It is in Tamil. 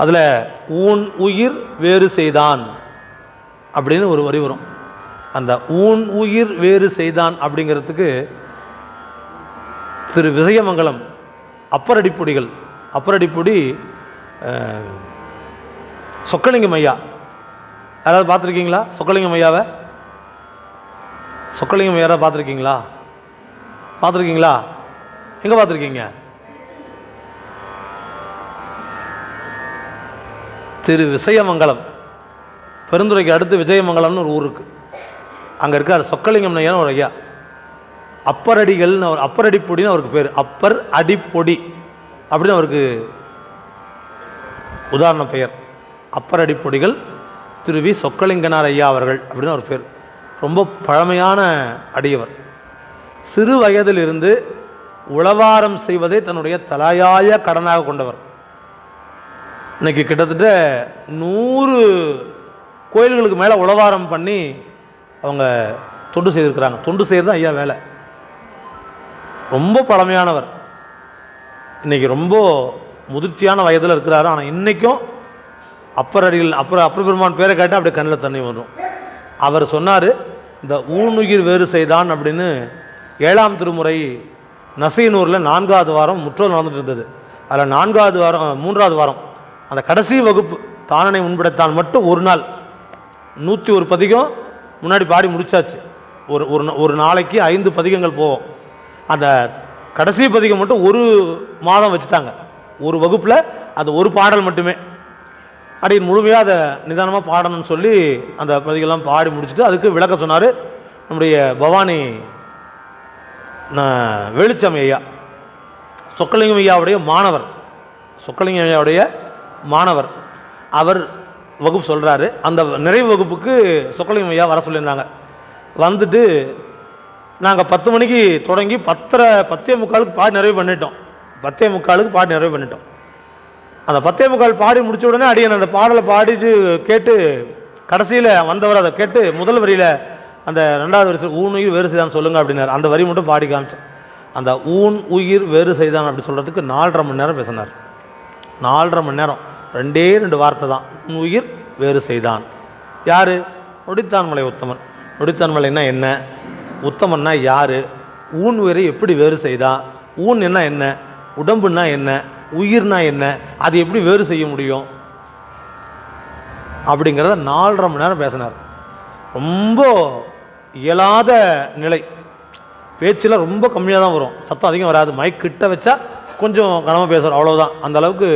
அதில் ஊன் உயிர் வேறு செய்தான் அப்படின்னு ஒரு வரி வரும். அந்த ஊன் உயிர் வேறு செய்தான் அப்படிங்கிறதுக்கு திரு விஜயமங்கலம் அப்பரடிப்பொடி சொக்கலிங்கம் ஐயா. யாராவது பார்த்துருக்கீங்களா சொக்கலிங்கம் ஐயாவை? சொக்கலிங்கம் ஐயா பார்த்துருக்கீங்களா? எங்கே பார்த்துருக்கீங்க? திரு விஜயமங்கலம், பெருந்துறைக்கு அடுத்து விஜயமங்கலம்னு ஒரு ஊர் இருக்குது. அங்கே இருக்கார் சொக்கலிங்கம் ஐயான்னு ஒரு ஐயா. அப்பரடிகள்னு அப்பரடிப்பொடின்னு அவருக்கு பேர். அப்பர் அடிப்பொடி அப்படின்னு அவருக்கு உதாரண பெயர். அப்பரடிப்பொடிகள் திரு வி சொக்கலிங்கனார் ஐயா அவர்கள் அப்படின்னு அவர் பேர். ரொம்ப பழமையான அடியவர். சிறு வயதிலிருந்து உளவாரம் செய்வதை தன்னுடைய தலையாய கடனாக கொண்டவர். இன்றைக்கி கிட்டத்தட்ட 100 கோயில்களுக்கு மேலே உளவாரம் பண்ணி அவங்க தொண்டு செய்திருக்கிறாங்க. தொண்டு செய்கிறது ஐயா வேலை. ரொம்ப பழமையானவர். இன்றைக்கி ரொம்ப முதிர்ச்சியான வயதில் இருக்கிறாரு. ஆனால் இன்றைக்கும் அப்பர் பெருமான் பேரை கேட்டால் அப்படியே கண்ணில் தண்ணி வரும். அவர் சொன்னார், இந்த ஊனுயிர் வேறு செய்தான் அப்படின்னு 7ஆம் திருமுறை நசீனூரில் 4வது வாரம் முற்றோல் நடந்துட்டு இருந்தது. அதில் 3வது வாரம் அந்த கடைசி வகுப்பு தானனை முன்படைத்தான் மட்டும் ஒரு நாள் 101 பதிகம் முன்னாடி பாடி முடிச்சாச்சு. ஒரு நாளைக்கு 5 பதிகங்கள் போவோம். அந்த கடைசி பதிகம் மட்டும் ஒரு மாதம் வச்சுட்டாங்க. ஒரு வகுப்பில் அந்த ஒரு பாடல் மட்டுமே அப்படி முழுமையாக அதை நிதானமாக பாடணும்னு சொல்லி அந்த பதிகெல்லாம் பாடி முடிச்சுட்டு அதுக்கு விளக்க சொன்னார் நம்முடைய பவானி வெளிச்சம் ஐயா. சொக்கலிங்கம் ஐயாவுடைய மாணவர். அவர் வகுப்பு சொல்கிறாரு. அந்த நிறைவு வகுப்புக்கு சொக்கலிங்கம் ஐயா வர சொல்லியிருந்தாங்க. வந்துட்டு நாங்கள் 10 மணிக்கு தொடங்கி 10:45 பாடி நிறைவு பண்ணிட்டோம். 10:45 பாடி நிறைவு பண்ணிட்டோம். அந்த 10:45 பாடி முடித்த உடனே அடியன் அந்த பாடலை பாடிட்டு கேட்டு கடைசியில் வந்தவர் அதை கேட்டு முதல் வரியில் அந்த 2வது வரி ஊன் உயிர் வேறு செய்தான் சொல்லுங்கள் அப்படின்னார். அந்த வரி மட்டும் பாடி காமிச்சேன். அந்த ஊன் உயிர் வேறு செய்தான் அப்படி சொல்கிறதுக்கு 4.5 மணி நேரம் பேசினார். 4.5 மணி நேரம். 2 வார்த்தை தான். ஊன் உயிர் வேறு செய்தான். யார்? நொடித்தான்மலை உத்தமன். நொடித்தான்மலைன்னா என்ன? உத்தமன்னா யார்? ஊன் உயிரை எப்படி வேறு செய்தான்? ஊன் என்ன? உடம்புன்னா என்ன? உயிர்னா என்ன? அது எப்படி வேறு செய்ய முடியும் அப்படிங்கிறத 4.5 மணி நேரம் பேசினார். ரொம்ப இயலாத நிலை. பேச்சில் ரொம்ப கம்மியாக தான் வரும், சத்தம் அதிகம் வராது. மைக் கிட்ட வச்சா கொஞ்சம் கனமாக பேசுவார், அவ்வளோதான். அந்த அளவுக்கு